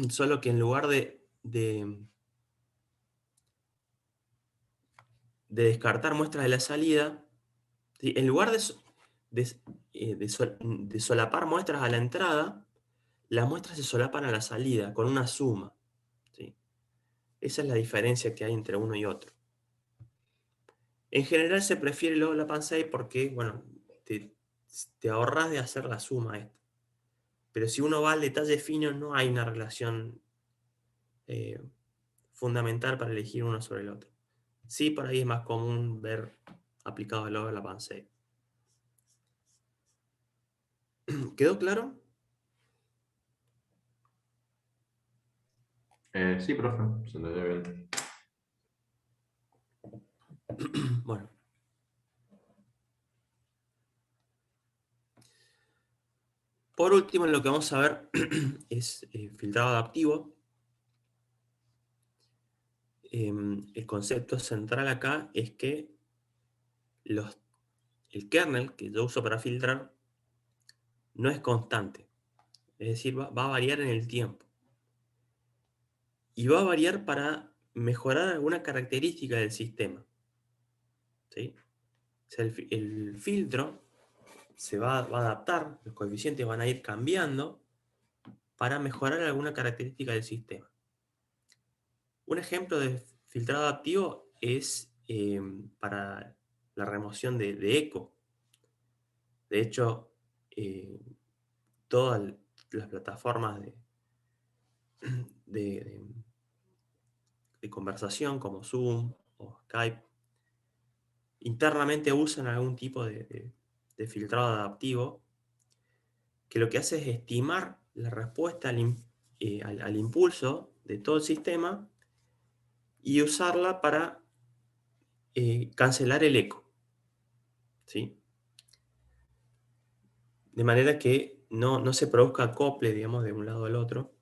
solo que en lugar de descartar muestras de la salida, ¿sí? En lugar de solapar muestras a la entrada, las muestras se solapan a la salida con una suma, ¿sí? Esa es la diferencia que hay entre uno y otro. En general se prefiere el LoRaPAN6 porque, bueno, te ahorras de hacer la suma esta. Pero si uno va al detalle fino, no hay una relación fundamental para elegir uno sobre el otro. Sí, por ahí es más común ver aplicado el LoRaPAN6. ¿Quedó claro? Sí, profe, se entendió bien. Bueno. Por último, lo que vamos a ver es filtrado adaptivo. El concepto central acá es que el kernel que yo uso para filtrar no es constante. Es decir, va a variar en el tiempo. Y va a variar para mejorar alguna característica del sistema. ¿Sí? O sea, el filtro se va a adaptar, los coeficientes van a ir cambiando para mejorar alguna característica del sistema. Un ejemplo de filtrado adaptivo es para la remoción de eco. De hecho, todas las plataformas de conversación como Zoom o Skype internamente usan algún tipo de filtrado adaptivo que lo que hace es estimar la respuesta al impulso de todo el sistema y usarla para cancelar el eco. ¿Sí? De manera que no se produzca acople, digamos, de un lado al otro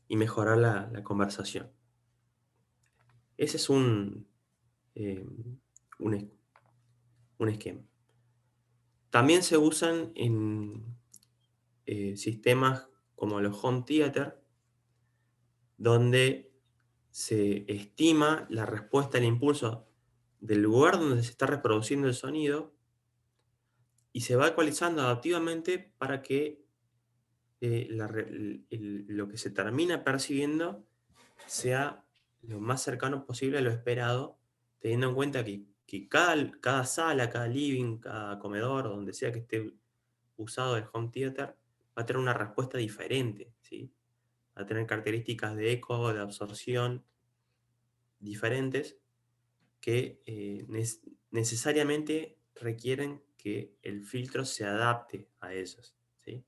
y mejorar la conversación. Ese es un esquema. También se usan en sistemas como los home theater, donde se estima la respuesta al impulso del lugar donde se está reproduciendo el sonido y se va ecualizando adaptivamente para que lo que se termina percibiendo sea lo más cercano posible a lo esperado, teniendo en cuenta que cada sala, cada living, cada comedor, donde sea que esté usado el home theater, va a tener una respuesta diferente, ¿sí? Va a tener características de eco, de absorción diferentes que necesariamente requieren que el filtro se adapte a ellos, ¿sí?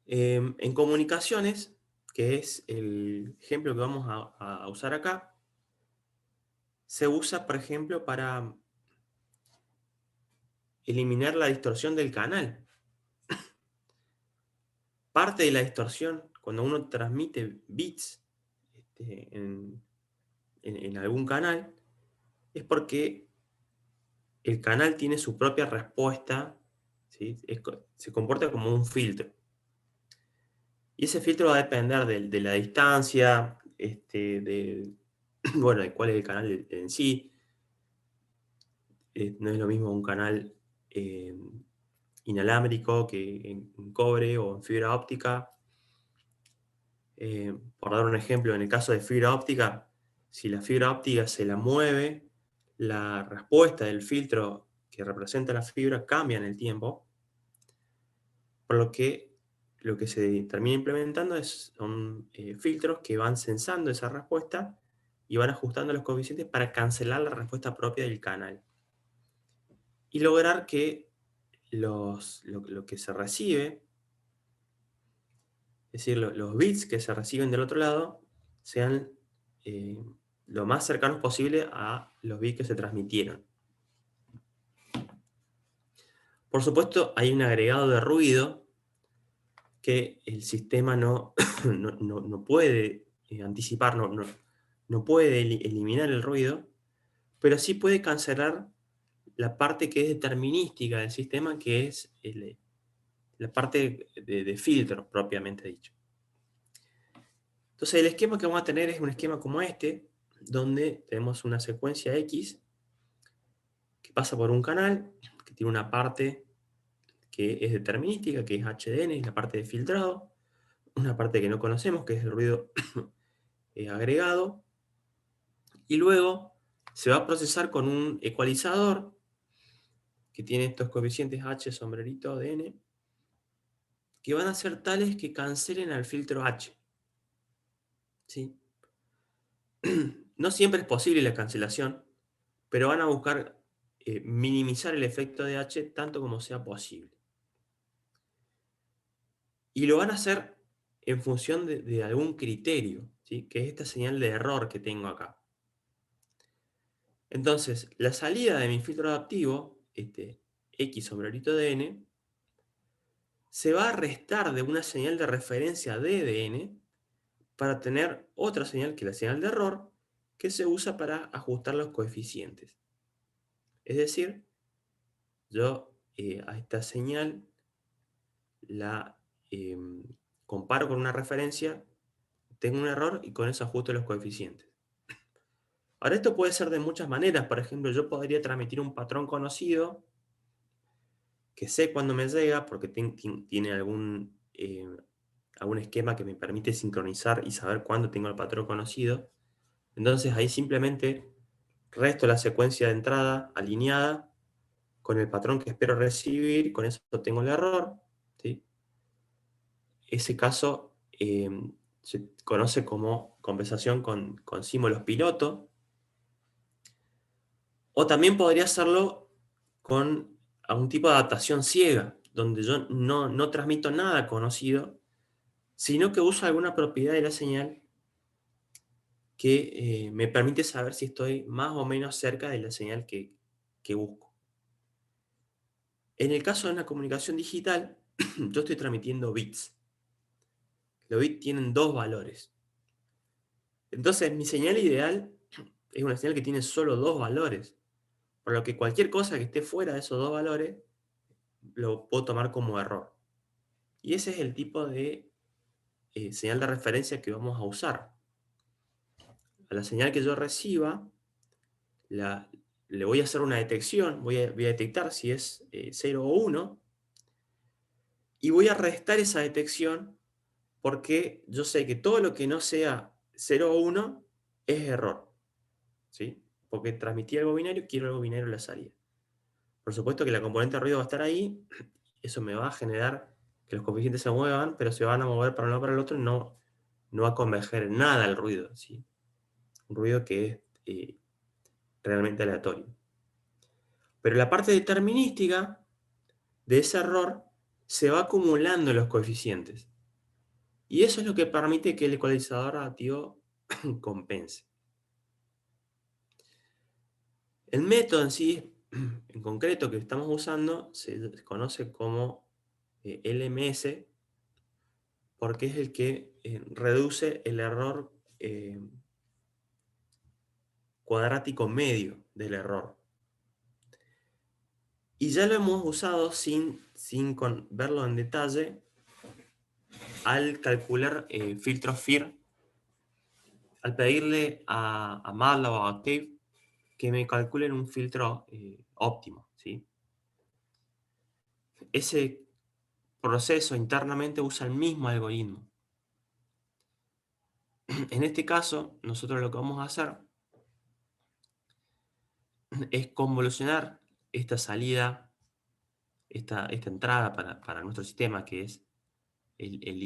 En comunicaciones, que es el ejemplo que vamos a usar acá, se usa, por ejemplo, para eliminar la distorsión del canal. Parte de la distorsión, cuando uno transmite bits en algún canal, es porque el canal tiene su propia respuesta, ¿sí? Se comporta como un filtro. Y ese filtro va a depender de la distancia, bueno, de cuál es el canal en sí. No es lo mismo un canal inalámbrico que en cobre o en fibra óptica. Por dar un ejemplo, en el caso de fibra óptica, si la fibra óptica se la mueve, la respuesta del filtro que representa la fibra cambia en el tiempo, por lo que se termina implementando son filtros que van sensando esa respuesta y van ajustando los coeficientes para cancelar la respuesta propia del canal. Y lograr que lo que se recibe, es decir, los bits que se reciben del otro lado, sean lo más cercanos posible a los bits que se transmitieron. Por supuesto, hay un agregado de ruido que el sistema no puede anticipar, no puede eliminar el ruido, pero sí puede cancelar la parte que es determinística del sistema, que es la parte de filtro, propiamente dicho. Entonces el esquema que vamos a tener es un esquema como este, donde tenemos una secuencia X que pasa por un canal, que tiene una parte que es determinística, que es HDN, es la parte de filtrado, una parte que no conocemos, que es el ruido agregado, y luego se va a procesar con un ecualizador que tiene estos coeficientes h sombrerito de n, que van a ser tales que cancelen al filtro h. ¿Sí? No siempre es posible la cancelación, pero van a buscar minimizar el efecto de h tanto como sea posible. Y lo van a hacer en función de algún criterio, ¿sí? Que es esta señal de error que tengo acá. Entonces, la salida de mi filtro adaptivo, este x sombrerito de n, se va a restar de una señal de referencia d de n para tener otra señal que es la señal de error, que se usa para ajustar los coeficientes. Es decir, yo a esta señal la comparo con una referencia, tengo un error y con eso ajusto los coeficientes. Ahora, esto puede ser de muchas maneras. Por ejemplo, yo podría transmitir un patrón conocido que sé cuándo me llega porque tiene algún esquema que me permite sincronizar y saber cuándo tengo el patrón conocido. Entonces ahí simplemente resto la secuencia de entrada alineada con el patrón que espero recibir, con eso tengo el error, ¿sí? Ese caso se conoce como compensación con símbolos piloto, o también podría hacerlo con algún tipo de adaptación ciega, donde yo no transmito nada conocido, sino que uso alguna propiedad de la señal que me permite saber si estoy más o menos cerca de la señal que busco. En el caso de una comunicación digital, yo estoy transmitiendo bits. Los bits tienen 2 valores. Entonces, mi señal ideal es una señal que tiene solo 2 valores. Por lo que cualquier cosa que esté fuera de esos 2 valores, lo puedo tomar como error. Y ese es el tipo de señal de referencia que vamos a usar. A la señal que yo reciba, le voy a hacer una detección, voy a detectar si es 0 o 1, y voy a restar esa detección porque yo sé que todo lo que no sea 0 o 1 es error, ¿sí? Porque transmití algo binario, quiero algo binario en la salida. Por supuesto que la componente de ruido va a estar ahí, eso me va a generar que los coeficientes se muevan, pero se van a mover para uno o para el otro y no va a converger en nada el ruido, ¿sí? Un ruido que es realmente aleatorio. Pero la parte determinística de ese error se va acumulando en los coeficientes. Y eso es lo que permite que el ecualizador adaptivo compense. El método en sí, en concreto que estamos usando, se conoce como LMS, porque es el que reduce el error cuadrático medio del error. Y ya lo hemos usado sin verlo en detalle al calcular filtros FIR, al pedirle a MATLAB o a Octave que me calculen un filtro óptimo, ¿sí? Ese proceso internamente usa el mismo algoritmo. En este caso, nosotros lo que vamos a hacer es convolucionar esta salida, esta entrada para nuestro sistema, que es el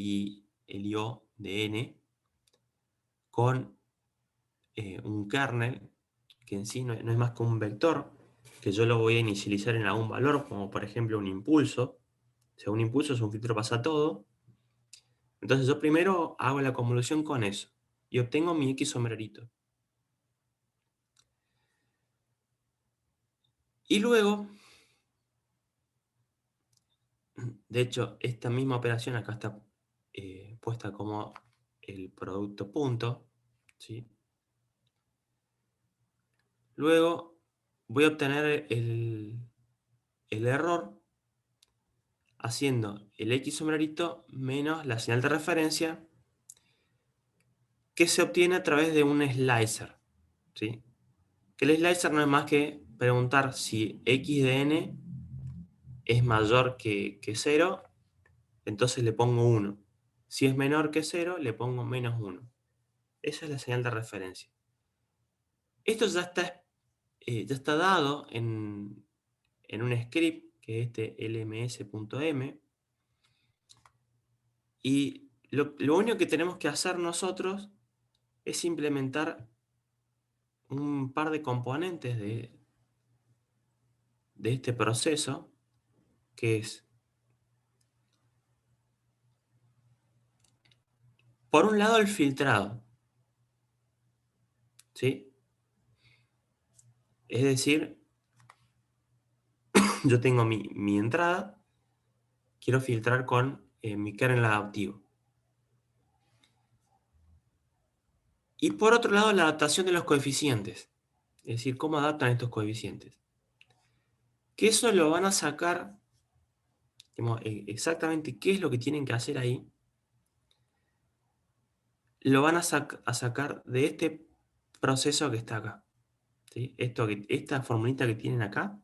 IO de n, con un kernel, que en sí no es más que un vector, que yo lo voy a inicializar en algún valor, como por ejemplo un impulso. O sea, un impulso es un filtro pasa todo. Entonces yo primero hago la convolución con eso, y obtengo mi X sombrerito. Y luego, de hecho, esta misma operación acá está puesta como el producto punto, ¿sí? Luego voy a obtener el error haciendo el X sombrerito menos la señal de referencia que se obtiene a través de un slicer, ¿sí? Que el slicer no es más que preguntar si X de n es mayor que 0, entonces le pongo 1. Si es menor que 0, le pongo menos 1. Esa es la señal de referencia. Esto ya está dado en un script que es este lms.m, y lo único que tenemos que hacer nosotros es implementar un par de componentes de este proceso, que es, por un lado, el filtrado, ¿sí? Es decir, yo tengo mi entrada, quiero filtrar con mi kernel adaptivo. Y por otro lado, la adaptación de los coeficientes. Es decir, cómo adaptan estos coeficientes. Que eso lo van a sacar, digamos, exactamente qué es lo que tienen que hacer ahí. Lo van a sacar de este proceso que está acá, ¿sí? Esta formulita que tienen acá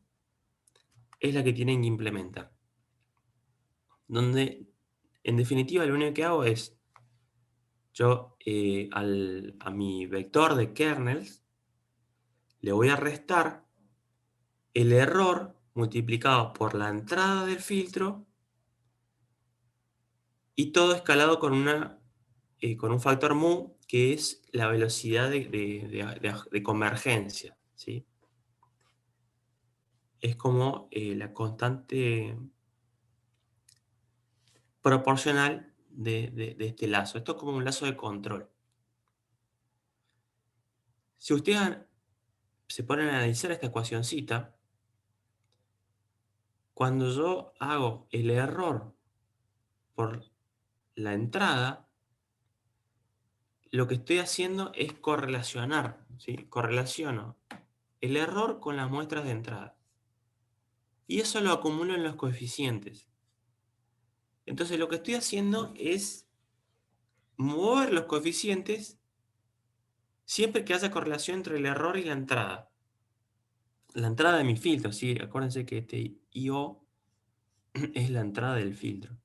es la que tienen que implementar. Donde, en definitiva, lo único que hago es, yo a mi vector de kernels le voy a restar el error multiplicado por la entrada del filtro, y todo escalado con un factor mu, que es la velocidad de convergencia, ¿sí? Es como la constante proporcional de este lazo. Esto es como un lazo de control. Si ustedes se ponen a analizar esta ecuacioncita, cuando yo hago el error por la entrada, lo que estoy haciendo es correlacionar, ¿sí? Correlaciono el error con las muestras de entrada. Y eso lo acumulo en los coeficientes. Entonces lo que estoy haciendo es mover los coeficientes siempre que haya correlación entre el error y la entrada. La entrada de mi filtro, ¿sí? Acuérdense que este IO es la entrada del filtro.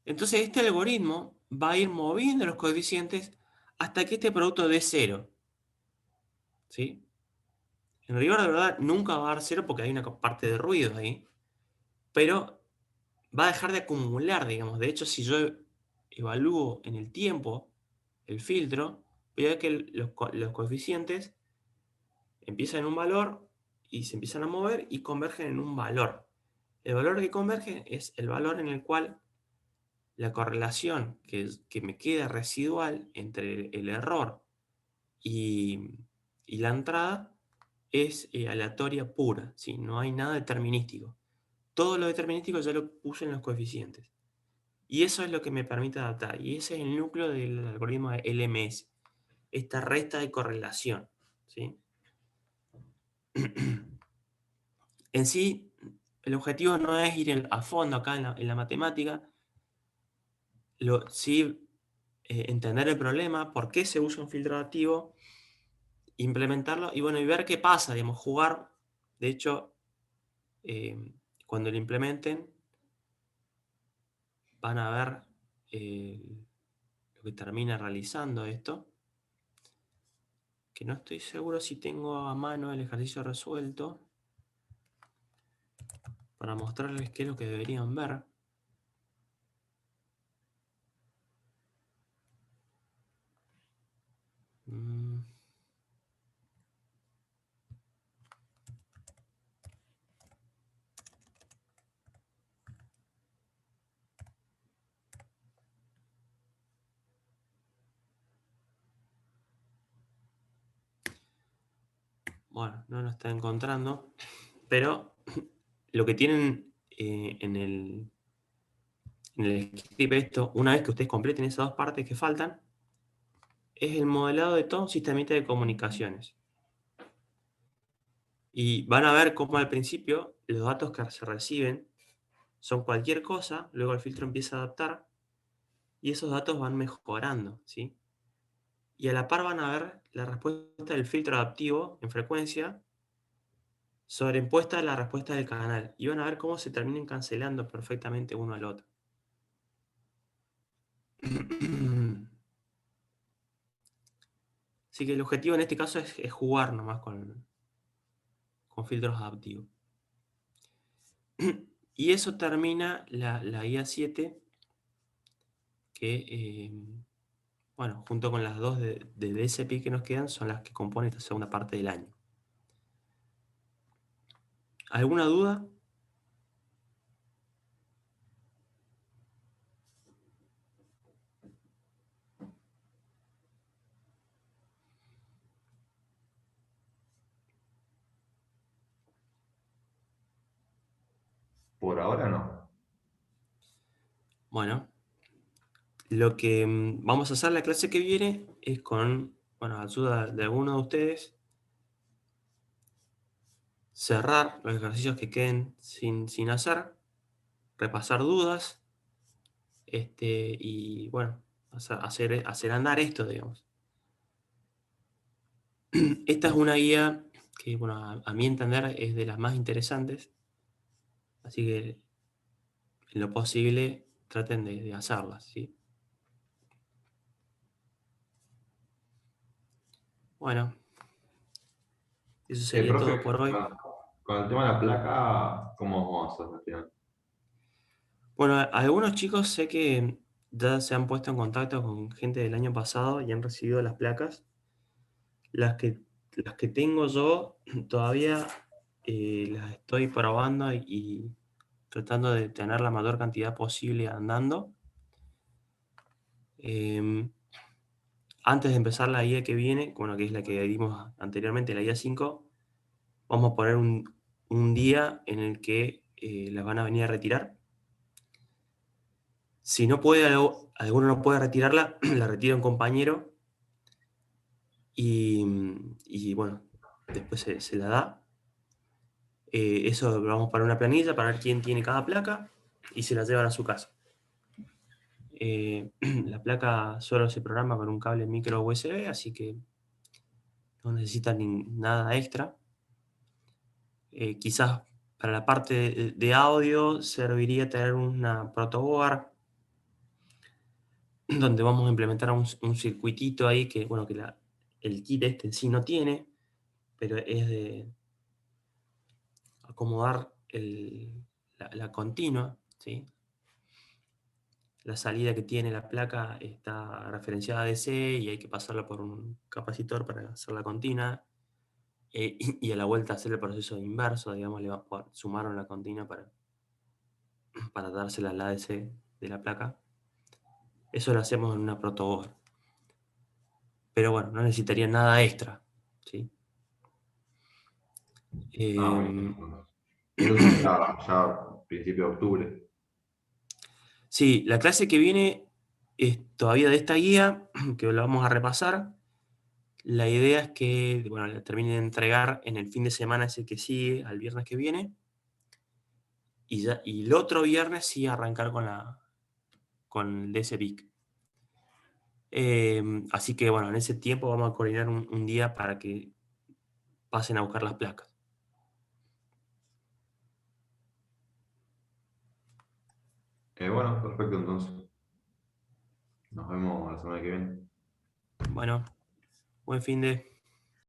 Entonces este algoritmo va a ir moviendo los coeficientes hasta que este producto dé 0. ¿Sí? En rigor de verdad nunca va a dar 0 porque hay una parte de ruido ahí, pero va a dejar de acumular, digamos. De hecho, si yo evalúo en el tiempo el filtro, voy a ver que los coeficientes empiezan en un valor y se empiezan a mover y convergen en un valor. El valor que converge es el valor en el cual la correlación que me queda residual entre el error y la entrada es aleatoria pura, ¿sí? No hay nada determinístico. Todo lo determinístico ya lo puse en los coeficientes. Y eso es lo que me permite adaptar. Y ese es el núcleo del algoritmo de LMS. Esta resta de correlación, ¿sí? En sí, el objetivo no es ir a fondo acá en la matemática, sí entender el problema, por qué se usa un filtro adaptivo, implementarlo y, bueno, y ver qué pasa, digamos, jugar. De hecho, cuando lo implementen, van a ver lo que termina realizando esto, que no estoy seguro si tengo a mano el ejercicio resuelto para mostrarles qué es lo que deberían ver. Bueno, no lo está encontrando, pero lo que tienen en el script esto, una vez que ustedes completen esas dos partes que faltan, es el modelado de todo un sistemita de comunicaciones. Y van a ver cómo al principio los datos que se reciben son cualquier cosa, luego el filtro empieza a adaptar y esos datos van mejorando, ¿sí? Y a la par van a ver la respuesta del filtro adaptivo en frecuencia sobreimpuesta a la respuesta del canal. Y van a ver cómo se terminan cancelando perfectamente uno al otro. Así que el objetivo en este caso es jugar nomás con filtros adaptivos. Y eso termina la IA 7, que, bueno, junto con las dos de DSP que nos quedan, son las que componen esta segunda parte del año. ¿Alguna duda? Por ahora no. Bueno, lo que vamos a hacer la clase que viene es con, bueno, ayuda de alguno de ustedes, cerrar los ejercicios que queden sin hacer, repasar dudas, y bueno, hacer andar esto, digamos. Esta es una guía que, bueno, a mi entender es de las más interesantes, así que en lo posible traten de hacerlas, ¿sí? Bueno, eso sería Profe, todo por hoy. con el tema de la placa, ¿cómo vamos a hacer al final? Bueno, algunos chicos sé que ya se han puesto en contacto con gente del año pasado y han recibido las placas. Las que tengo yo todavía las estoy probando y tratando de tener la mayor cantidad posible andando. Em, Antes de empezar la guía que viene, bueno, que es la que dimos anteriormente, la guía 5, vamos a poner un día en el que las van a venir a retirar. Si no puede, alguno no puede retirarla, la retira un compañero y bueno, después se la da. Eso lo vamos para una planilla para ver quién tiene cada placa y se la llevan a su casa. La placa solo se programa con un cable micro USB, así que no necesitan nada extra. Quizás para la parte de audio serviría tener una protoboard donde vamos a implementar un circuitito ahí que, bueno, que el kit este en sí no tiene, pero es de acomodar la continua, ¿sí? La salida que tiene la placa está referenciada a DC y hay que pasarla por un capacitor para hacer la continua. Y a la vuelta hacer el proceso inverso, digamos, le va a poder sumar una continua para dársela al ADC de la placa. Eso lo hacemos en una protoboard. Pero bueno, no necesitaría nada extra, ¿sí? Bueno. Eso sería ya principio de octubre. Sí, la clase que viene es todavía de esta guía, que la vamos a repasar. La idea es que, bueno, la termine de entregar en el fin de semana ese que sigue, al viernes que viene. Y el otro viernes sí arrancar con el DSPIC. Así que bueno, en ese tiempo vamos a coordinar un día para que pasen a buscar las placas. Bueno, perfecto entonces. Nos vemos la semana que viene. Bueno, buen fin de...